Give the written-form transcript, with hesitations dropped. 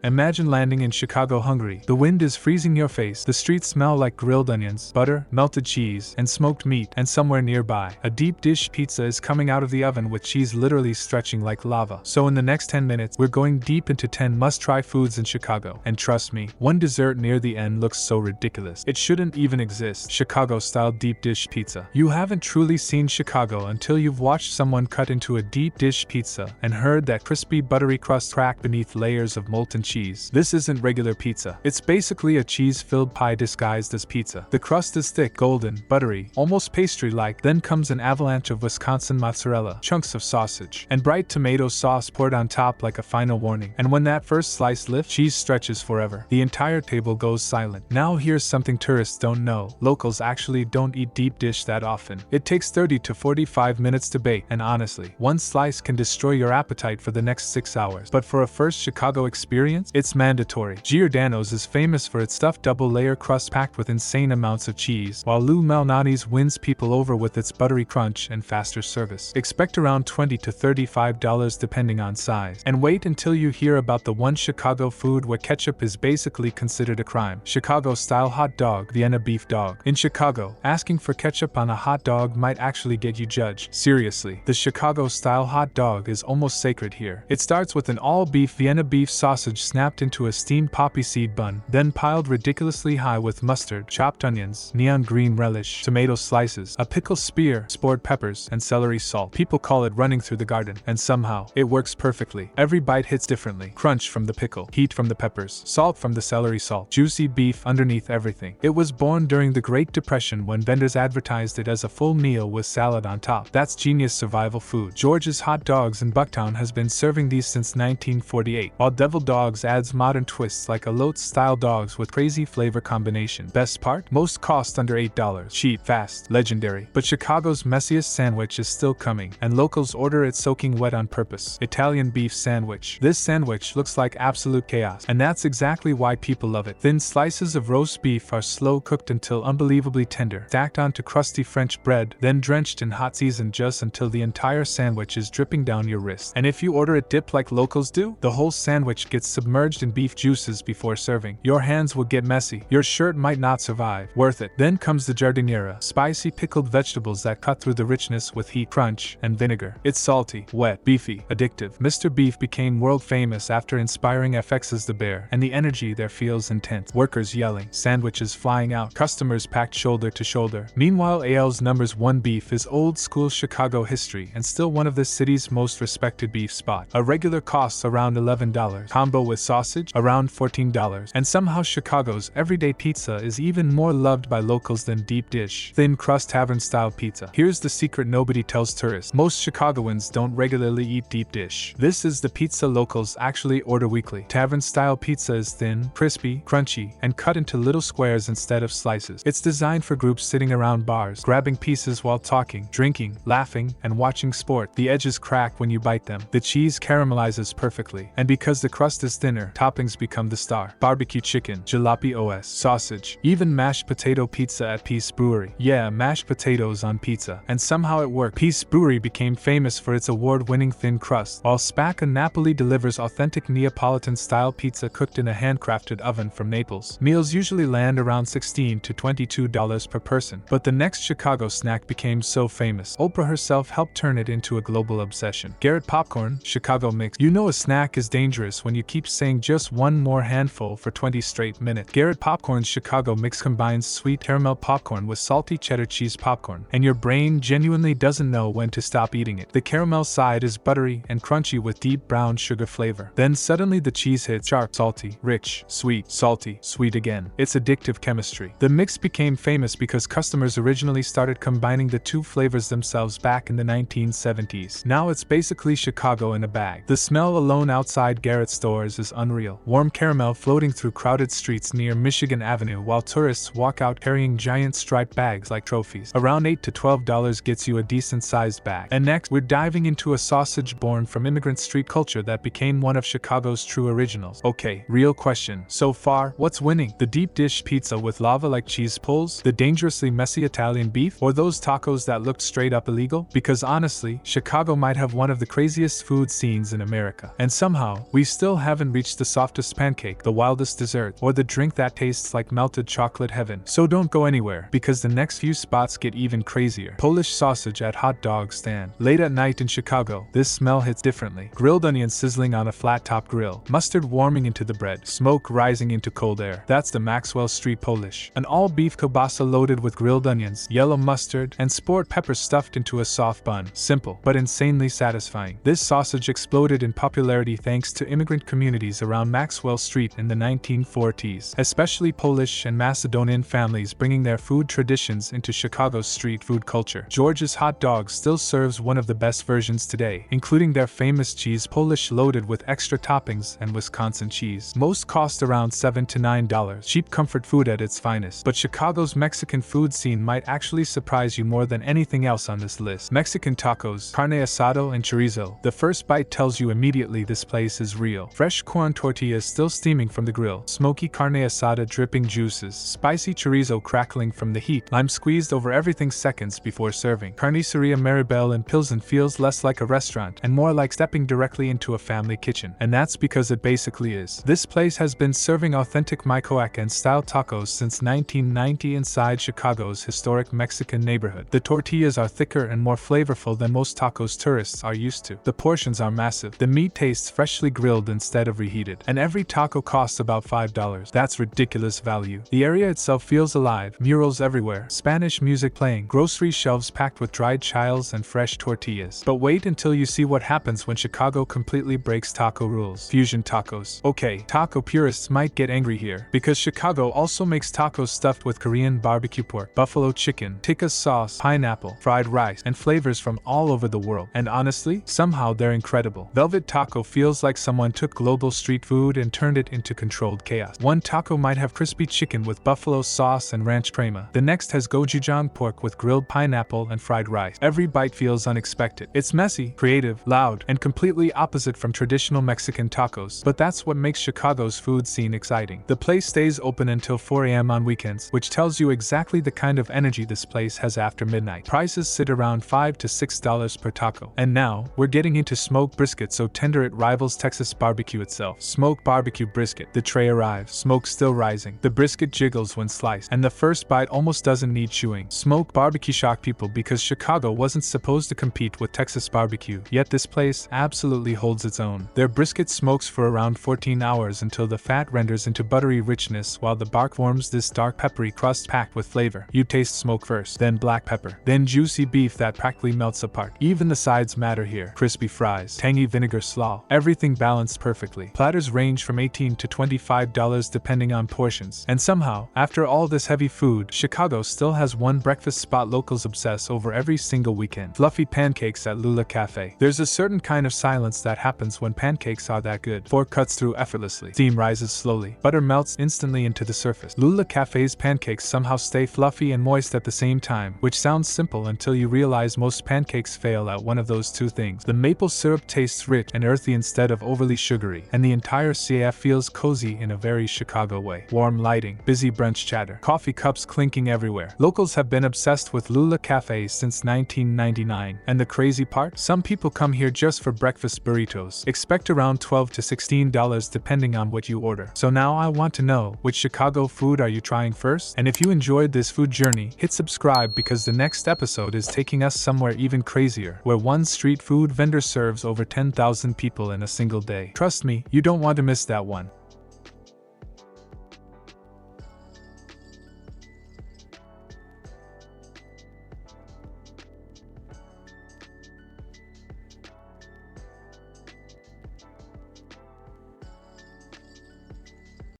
Imagine landing in Chicago hungry. The wind is freezing your face, the streets smell like grilled onions, butter, melted cheese, and smoked meat, and somewhere nearby, a deep dish pizza is coming out of the oven with cheese literally stretching like lava. So in the next 10 minutes, we're going deep into 10 must-try foods in Chicago. And trust me, one dessert near the end looks so ridiculous, it shouldn't even exist. Chicago-style deep dish pizza. You haven't truly seen Chicago until you've watched someone cut into a deep dish pizza and heard that crispy buttery crust crack beneath layers of molten cheese. This isn't regular pizza. It's basically a cheese-filled pie disguised as pizza. The crust is thick, golden, buttery, almost pastry-like. Then comes an avalanche of Wisconsin mozzarella, chunks of sausage, and bright tomato sauce poured on top like a final warning. And when that first slice lifts, cheese stretches forever. The entire table goes silent. Now here's something tourists don't know. Locals actually don't eat deep dish that often. It takes 30 to 45 minutes to bake, and honestly, one slice can destroy your appetite for the next 6 hours. But for a first Chicago experience, it's mandatory. Giordano's is famous for its stuffed double-layer crust packed with insane amounts of cheese, while Malnati's wins people over with its buttery crunch and faster service. Expect around $20 to $35 depending on size. And wait until you hear about the one Chicago food where ketchup is basically considered a crime. Chicago-style hot dog, Vienna beef dog. In Chicago, asking for ketchup on a hot dog might actually get you judged. Seriously, the Chicago-style hot dog is almost sacred here. It starts with an all-beef Vienna beef sausage snapped into a steamed poppy seed bun, then piled ridiculously high with mustard, chopped onions, neon green relish, tomato slices, a pickle spear, spored peppers, and celery salt. People call it running through the garden, and somehow, it works perfectly. Every bite hits differently. Crunch from the pickle, heat from the peppers, salt from the celery salt, juicy beef underneath everything. It was born during the Great Depression when vendors advertised it as a full meal with salad on top. That's genius survival food. George's Hot Dogs in Bucktown has been serving these since 1948, while Devil Dogs adds modern twists like Elote-style dogs with crazy flavor combination. Best part? Most cost under $8. Cheap, fast, legendary. But Chicago's messiest sandwich is still coming, and locals order it soaking wet on purpose. Italian beef sandwich. This sandwich looks like absolute chaos, and that's exactly why people love it. Thin slices of roast beef are slow cooked until unbelievably tender, stacked onto crusty French bread, then drenched in hot season just until the entire sandwich is dripping down your wrist. And if you order it dipped like locals do, the whole sandwich gets submerged in beef juices before serving. Your hands will get messy. Your shirt might not survive. Worth it. Then comes the giardiniera, spicy pickled vegetables that cut through the richness with heat, crunch, and vinegar. It's salty, wet, beefy, addictive. Mr. Beef became world famous after inspiring FX's The Bear, and the energy there feels intense. Workers yelling, sandwiches flying out, customers packed shoulder to shoulder. Meanwhile, AL's #1 beef is old school Chicago history and still one of the city's most respected beef spots. A regular costs around $11, combo with sausage around $14, and somehow Chicago's everyday pizza is even more loved by locals than deep dish, Thin-Crust Tavern-Style pizza. Here's the secret nobody tells tourists. Most Chicagoans don't regularly eat deep dish. This is the pizza locals actually order weekly. Tavern-style pizza is thin, crispy, crunchy, and cut into little squares instead of slices. It's designed for groups sitting around bars, grabbing pieces while talking, drinking, laughing, and watching sport. The edges crack when you bite them. The cheese caramelizes perfectly, and because the crust is thinner, toppings become the star. Barbecue chicken, jalapeno OS, sausage, even mashed potato pizza at Peace Brewery. Yeah, mashed potatoes on pizza. And somehow it worked. Peace Brewery became famous for its award-winning thin crust, while Spacca Napoli delivers authentic Neapolitan-style pizza cooked in a handcrafted oven from Naples. Meals usually land around $16 to $22 per person. But the next Chicago snack became so famous, Oprah herself helped turn it into a global obsession. Garrett popcorn, Chicago mix. You know a snack is dangerous when you keep saying just one more handful for 20 straight minutes. Garrett popcorn's Chicago mix combines sweet caramel popcorn with salty cheddar cheese popcorn, and your brain genuinely doesn't know when to stop eating it. The caramel side is buttery and crunchy with deep brown sugar flavor. Then suddenly the cheese hits sharp, salty, rich, sweet, salty, sweet again. It's addictive chemistry. The mix became famous because customers originally started combining the two flavors themselves back in the 1970s. Now it's basically Chicago in a bag. The smell alone outside Garrett stores is unreal. Warm caramel floating through crowded streets near Michigan Avenue while tourists walk out carrying giant striped bags like trophies. Around $8 to $12 gets you a decent-sized bag. And next, we're diving into a sausage born from immigrant street culture that became one of Chicago's true originals. Okay, real question. So far, what's winning? The deep dish pizza with lava-like cheese pulls? The dangerously messy Italian beef? Or those tacos that looked straight up illegal? Because honestly, Chicago might have one of the craziest food scenes in America. And somehow, we still haven't reach the softest pancake, the wildest dessert, or the drink that tastes like melted chocolate heaven. So don't go anywhere, because the next few spots get even crazier. Polish sausage at hot dog stand. Late at night in Chicago, this smell hits differently. Grilled onions sizzling on a flat-top grill, mustard warming into the bread, smoke rising into cold air. That's the Maxwell Street Polish. An all-beef kielbasa loaded with grilled onions, yellow mustard, and sport peppers stuffed into a soft bun. Simple, but insanely satisfying. This sausage exploded in popularity thanks to immigrant communities around Maxwell Street in the 1940s, especially Polish and Macedonian families bringing their food traditions into Chicago's street food culture. George's Hot Dogs still serves one of the best versions today, including their famous cheese Polish loaded with extra toppings and Wisconsin cheese. Most cost around $7 to $9. Cheap comfort food at its finest. But Chicago's Mexican food scene might actually surprise you more than anything else on this list. Mexican tacos, carne asado, and chorizo. The first bite tells you immediately this place is real. Fresh corn tortillas still steaming from the grill, smoky carne asada dripping juices, spicy chorizo crackling from the heat, lime squeezed over everything seconds before serving. Carniceria Maribel in Pilsen feels less like a restaurant and more like stepping directly into a family kitchen. And that's because it basically is. This place has been serving authentic Michoacan-style tacos since 1990 inside Chicago's historic Mexican neighborhood. The tortillas are thicker and more flavorful than most tacos tourists are used to. The portions are massive. The meat tastes freshly grilled instead of reheated. And every taco costs about $5. That's ridiculous value. The area itself feels alive. Murals everywhere. Spanish music playing. Grocery shelves packed with dried chiles and fresh tortillas. But wait until you see what happens when Chicago completely breaks taco rules. Fusion tacos. Okay, taco purists might get angry here, because Chicago also makes tacos stuffed with Korean barbecue pork, buffalo chicken, tikka sauce, pineapple, fried rice, and flavors from all over the world. And honestly, somehow they're incredible. Velvet taco feels like someone took global street food and turned it into controlled chaos. One taco might have crispy chicken with buffalo sauce and ranch crema. The next has gochujang pork with grilled pineapple and fried rice. Every bite feels unexpected. It's messy, creative, loud, and completely opposite from traditional Mexican tacos. But that's what makes Chicago's food scene exciting. The place stays open until 4 a.m. on weekends, which tells you exactly the kind of energy this place has after midnight. Prices sit around $5 to $6 per taco. And now, we're getting into Smoque Brisket, so tender it rivals Texas barbecue itself. Smoque BBQ Brisket. The tray arrives, smoke still rising. The brisket jiggles when sliced, and the first bite almost doesn't need chewing. Smoque BBQ shocked people because Chicago wasn't supposed to compete with Texas barbecue, yet this place absolutely holds its own. Their brisket smokes for around 14 hours until the fat renders into buttery richness while the bark forms this dark peppery crust packed with flavor. You taste smoke first, then black pepper, then juicy beef that practically melts apart. Even the sides matter here. Crispy fries, tangy vinegar slaw, everything balanced perfectly. Platters range from $18 to $25 depending on portions. And somehow, after all this heavy food, Chicago still has one breakfast spot locals obsess over every single weekend. Fluffy pancakes at Lula Cafe. There's a certain kind of silence that happens when pancakes are that good. Fork cuts through effortlessly. Steam rises slowly. Butter melts instantly into the surface. Lula Cafe's pancakes somehow stay fluffy and moist at the same time, which sounds simple until you realize most pancakes fail at one of those two things. The maple syrup tastes rich and earthy instead of overly sugary, and the entire CF feels cozy in a very Chicago way. Warm lighting, busy brunch chatter, coffee cups clinking everywhere. Locals have been obsessed with Lula Cafe since 1999, and the crazy part? Some people come here just for breakfast burritos. Expect around $12 to $16 depending on what you order. So now I want to know, which Chicago food are you trying first? And if you enjoyed this food journey, hit subscribe because the next episode is taking us somewhere even crazier, where one street food vendor serves over 10,000 people in a single day. Trust me, you don't want to miss that one.